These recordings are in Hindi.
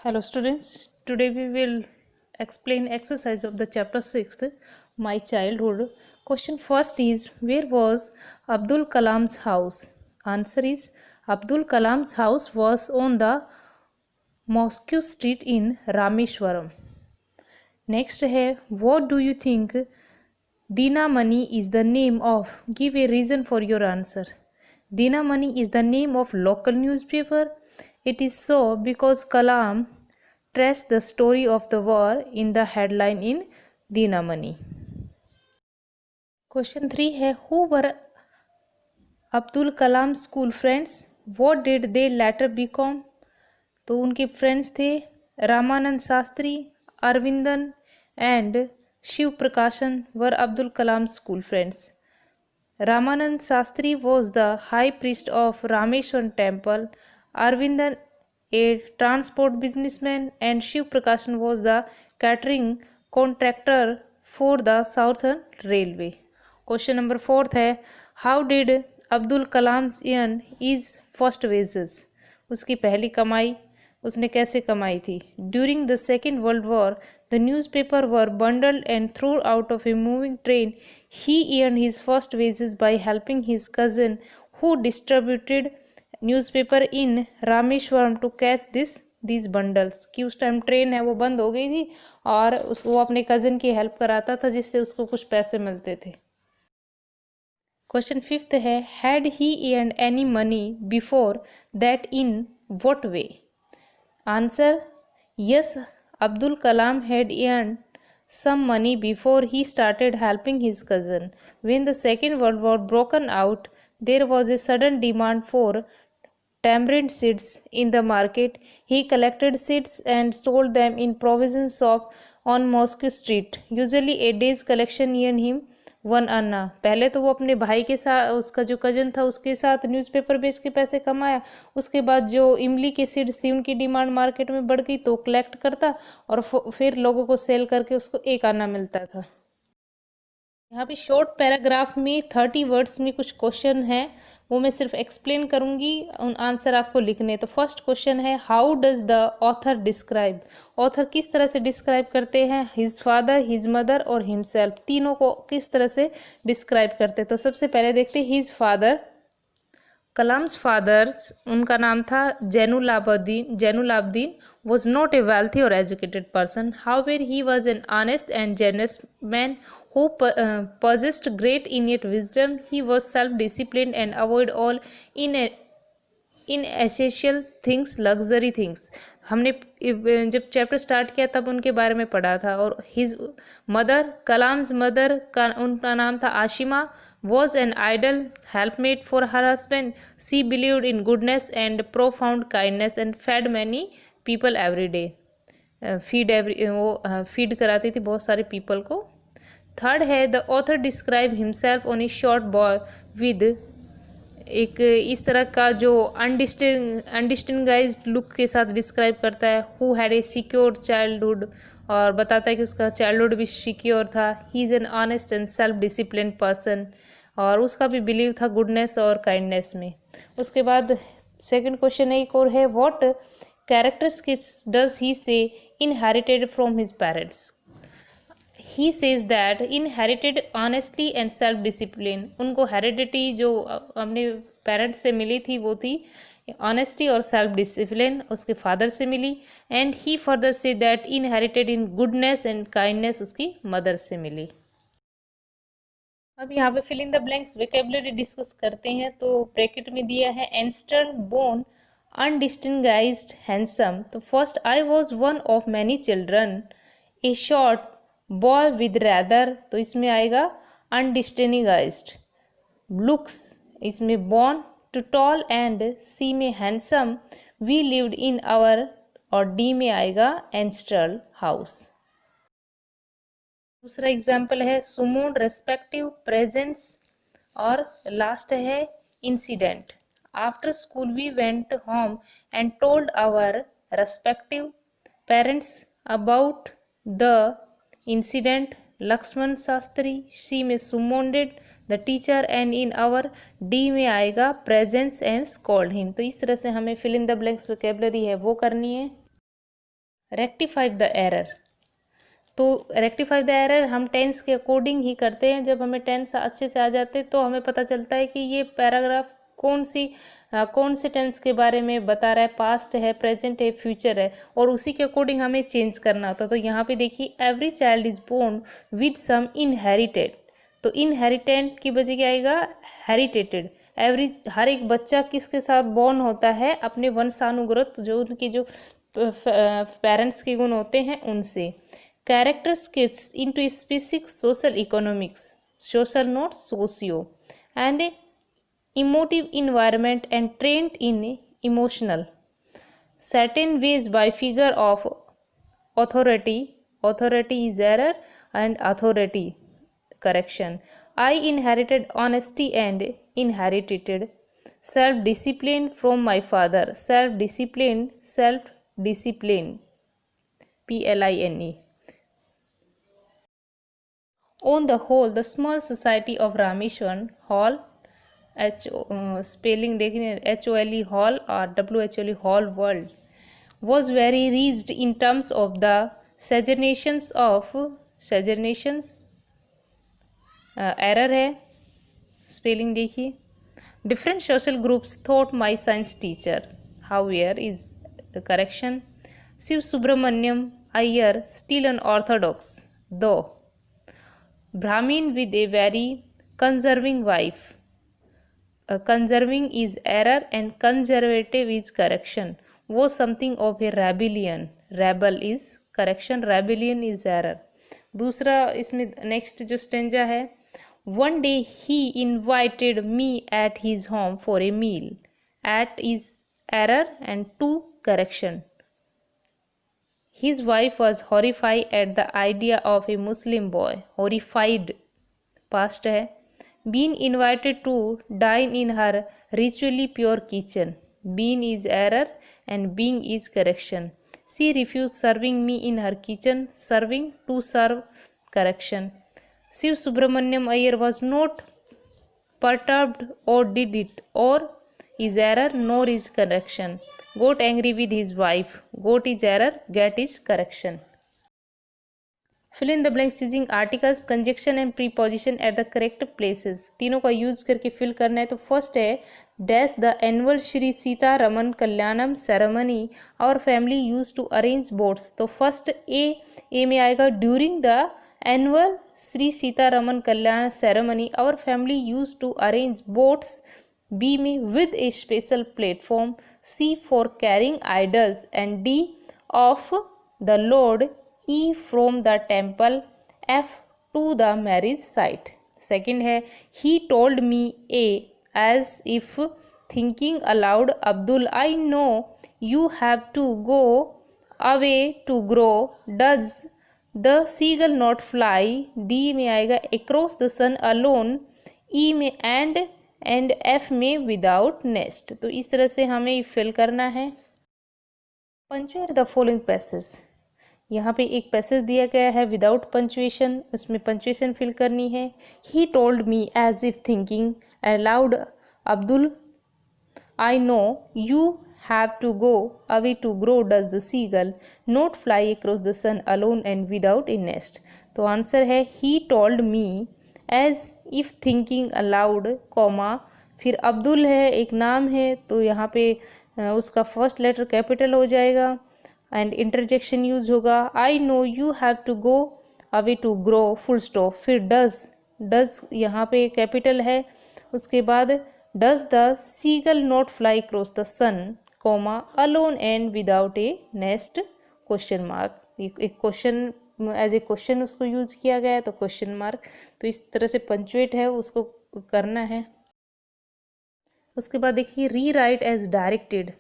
Hello students, today we will explain exercise of the chapter 6th, My Childhood. Question first is, where was Abdul Kalam's house? Answer is, Abdul Kalam's house was on the Mosque Street in Rameshwaram. Next है, what do you think Dinamani is the name of? Give a reason for your answer. Dinamani is the name of local newspaper. It is so because Kalam traced the story of the war in the headline in Dinamani. Question 3 है, who were Abdul Kalam school friends? What did they later become? तो उनके फ्रेंड्स थे Ramanand Shastri, Aravindan and Sivaprakasan were Abdul Kalam school friends. Ramanand Shastri was the high priest of Rameshwaram temple, Arvindan a transport businessman, and Shiv Prakashan was the catering contractor for the Southern Railway. Question number 4 है, how did Abdul Kalam earn his first wages? उसकी पहली कमाई उसने कैसे कमाई थी? During the Second World War, the newspaper were bundled and thrown out of a moving train. He earned his first wages by helping his cousin who distributed newspaper in Rameshwaram to catch these bundles. कि उस टाइम ट्रेन है वो बंद हो गई थी और वो अपने कज़न की हेल्प कराता था जिससे उसको कुछ पैसे मिलते थे. क्वेश्चन 5 है, had he earned any money before that, in what way? Answer, yes, Abdul Kalam had earned some money before he started helping his cousin. When the Second World War broke out, there was a sudden demand for tamarind seeds in the market. He collected seeds and sold them in provision shop on Mosque Street. Usually a day's collection earned him 1 अन्ना. पहले तो वो अपने भाई के साथ, उसका जो कजन था उसके साथ न्यूज़पेपर बेच के पैसे कमाया. उसके बाद जो इमली के सीड्स थी उनकी डिमांड मार्केट में बढ़ गई तो कलेक्ट करता और फिर लोगों को सेल करके उसको 1 अन्ना मिलता था. यहाँ पे शॉर्ट पैराग्राफ में 30 वर्ड्स में कुछ क्वेश्चन है, वो मैं सिर्फ एक्सप्लेन करूँगी, उन आंसर आपको लिखने. तो फर्स्ट क्वेश्चन है, how does the author describe? Author किस तरह से डिस्क्राइब करते हैं हिज फादर, हिज मदर और हिमसेल्फ, तीनों को किस तरह से डिस्क्राइब करते हैं? तो सबसे पहले देखते हैं हिज फादर. कलाम्स फादर, उनका नाम था Jainulabdeen was not a wealthy or educated person. However, he was an honest and generous man who possessed great innate wisdom. He was self-disciplined and avoided all inessential things, luxury things. हमने जब चैप्टर स्टार्ट किया तब उनके बारे में पढ़ा था. और हिज मदर, कलाम्स मदर का उनका नाम था Ashima, was an ideal helpmate for her husband. She believed in goodness and profound kindness and fed many people every day. Feed कराती थी बहुत सारे पीपल को. थर्ड है, the author describe himself on a short boy with एक इस तरह का जो अनडिस्टिंगाइज्ड लुक के साथ डिस्क्राइब करता है. Who had a secure childhood, और बताता है कि उसका चाइल्डहुड भी सिक्योर था. He is an honest and self discipline person, और उसका भी बिलीव था गुडनेस और काइंडनेस में. उसके बाद सेकंड क्वेश्चन एक और है, व्हाट कैरेक्टरिस्टिक्स डज ही से inherited from his parents? He says that inherited honestly and self discipline. उनको हेरिडिटी जो अपने पेरेंट्स से मिली थी वो थी ऑनेस्टी और सेल्फ डिसिप्लिन, उसके फादर से मिली. एंड ही फर्दर से that inherited in goodness and kindness उसकी मदर से मिली. अब यहाँ पे fill in the blanks vocabulary discuss करते हैं. तो ब्रैकेट में दिया है एंस्टर बोर्न अनडिस्टिंगाइज्ड हैंडसम. तो first, I was one of many children. A short boy with rather, तो इसमें आएगा अनडिस्टिंगाइज्ड. लुक्स, इसमें born. Too tall and C में handsome. We lived in our, और डी में आएगा एंस्टर्ल हाउस. दूसरा एग्जाम्पल है सुमोन रेस्पेक्टिव प्रेजेंस, और लास्ट है incident. After school we went home and told our respective parents about the incident. Lakshman Shastri. C में summoned the teacher, and in our D में आएगा प्रेजेंस एंड स्कॉल्ड हिम. तो इस तरह से हमें fill in the blanks vocabulary है वो करनी है. Rectify the error. तो रेक्टिफाई द एरर हम टेंस के अकॉर्डिंग ही करते हैं। जब हमें टेंस अच्छे से आ जाते तो हमें पता चलता है कि ये पैराग्राफ कौन से टेंस के बारे में बता रहा है, पास्ट है, प्रेजेंट है, फ्यूचर है, और उसी के अकॉर्डिंग हमें चेंज करना होता है। तो यहाँ पे देखिए every child is born with some inherited, तो इनहेरिटेंट की वजह क्या आएगा, हेरिटेटेड। एवरेज हर एक बच्चा किसके साथ बॉर्न होता है, अपने वंशानुगत जो उनके जो पेरेंट्स के गुण होते हैं उनसे। Characters kids into specific social economics, social not socio, and emotive environment and trained in emotional certain ways by figure of authority. Authority is error and authority correction. I inherited honesty and inherited self discipline from my father. Self discipline, self discipline, PLINE. On the whole, the small society of Rameshwaran Hall, spelling देखिए HOLE हॉल और WHOLE whole world, was very reached in terms of the suggestions error है, स्पेलिंग देखिए। Different social groups thought my science teacher, however is correction. Shiv Subramaniam Iyer still an orthodox, though Brahmin with a very conserving wife. Conserving is error and conservative is correction. Was something of a rebellion. Rebel is correction, rebellion is error. दूसरा इसमें नेक्स्ट जो स्टेंजा है, one day he invited me at his home for a meal. At is error and to correction. His wife was horrified at the idea of a Muslim boy. Horrified past है. Been invited to dine in her ritually pure kitchen. Been is error and being is correction. She refused serving me in her kitchen. Serving, to serve, correction. Shiv Subramaniam Iyer was not perturbed or did it, or is error, nor is correction. Got angry with his wife. Got is error, get is correction. Fill in the blanks using articles, conjunction and preposition at the correct places. तीनों का यूज करके फिल करना है। तो फर्स्ट है dash the annual Shri Sita Raman Kalyanam ceremony our family use to arrange boats. तो फर्स्ट ए में आएगा during the annual Shri Sita Raman Kalyan ceremony our family use to arrange boats. B में with a special platform. C for carrying idols and D of the Lord. E from the temple. F to the marriage site. Second है he told me a as if thinking aloud, Abdul, I know you have to go away to grow. Does the seagull not fly? D में आएगा across the sun alone. E में एंड F में विदाउट नेस्ट। तो इस तरह से हमें फिल करना है। पंचुएट द फॉलोइंग पैसेज, यहाँ पे एक पैसेज दिया गया है विदाउट पंचुएशन, उसमें पंचुएशन फिल करनी है। He told me as if thinking aloud, Abdul, I know you have to go away to grow, does the seagull not fly across the sun alone and without a nest. तो आंसर है he told me as if thinking aloud, comma, फिर अब्दुल है एक नाम है तो यहाँ पे उसका फर्स्ट लेटर कैपिटल हो जाएगा एंड इंटरजेक्शन यूज होगा। I know you have to go away to grow, full stop, फिर डज यहाँ पे कैपिटल है, उसके बाद does the seagull not fly cross the sun, comma, alone and without a nest, question mark. एक क्वेश्चन एज ए क्वेश्चन उसको यूज किया गया है तो क्वेश्चन मार्क। तो इस तरह से पंचुएट है उसको करना है। उसके बाद देखिए rewrite as directed.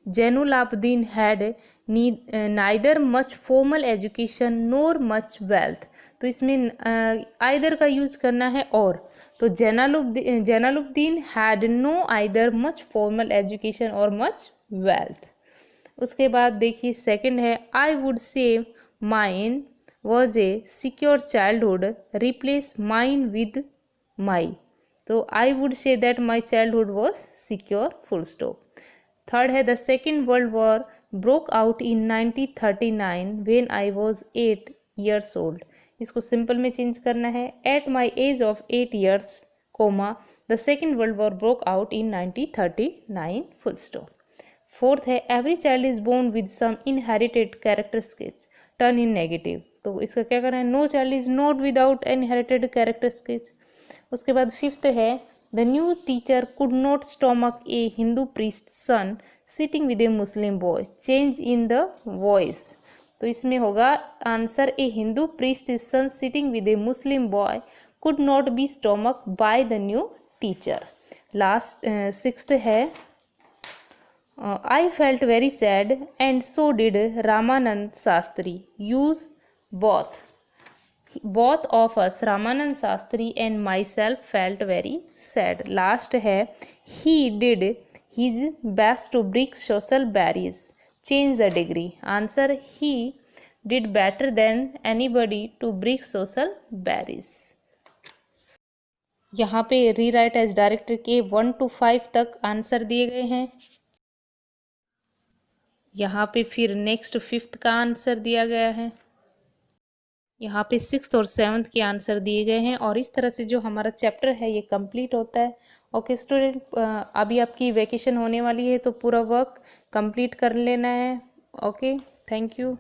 Zainul Abedin had neither much formal education nor much wealth. तो इसमें आइदर का यूज करना है और, तो Zainulabedin had no either much formal education और मच वेल्थ। उसके बाद देखिए सेकंड है I would say mine was a secure childhood, replace mine with my. तो I would say that my childhood was secure, full stop. Third है the second world war broke out in 1939 when I was 8 years old. इसको सिंपल में चेंज करना है, at my age of 8 years, comma the second world war broke out in 1939 full stop. Fourth है every child is born with some inherited characteristics, turn in negative. तो इसका क्या करना है, no child is not without inherited characteristics. उसके बाद फिफ्थ है the new teacher could not stomach a Hindu priest son sitting with a Muslim boy, change in the voice. तो इसमें होगा answer a Hindu priest son sitting with a Muslim boy could not be stomach by the new teacher. Last sixth है I felt very sad and so did Ramanand Shastri. Use both. Both of us, Ramanand Shastri and myself, felt very sad. Last है he did his best to break social barriers. Change the degree. Answer he did better than anybody to break social barriers. यहाँ पे रीराइट एज डायरेक्टर के 1 to 5 तक आंसर दिए गए हैं। यहाँ पे फिर नेक्स्ट 5th का आंसर दिया गया है। यहाँ पे 6th और 7th के आंसर दिए गए हैं और इस तरह से जो हमारा चैप्टर है ये कंप्लीट होता है। ओके स्टूडेंट, अभी आपकी वैकेशन होने वाली है तो पूरा वर्क कंप्लीट कर लेना है। Okay, thank you.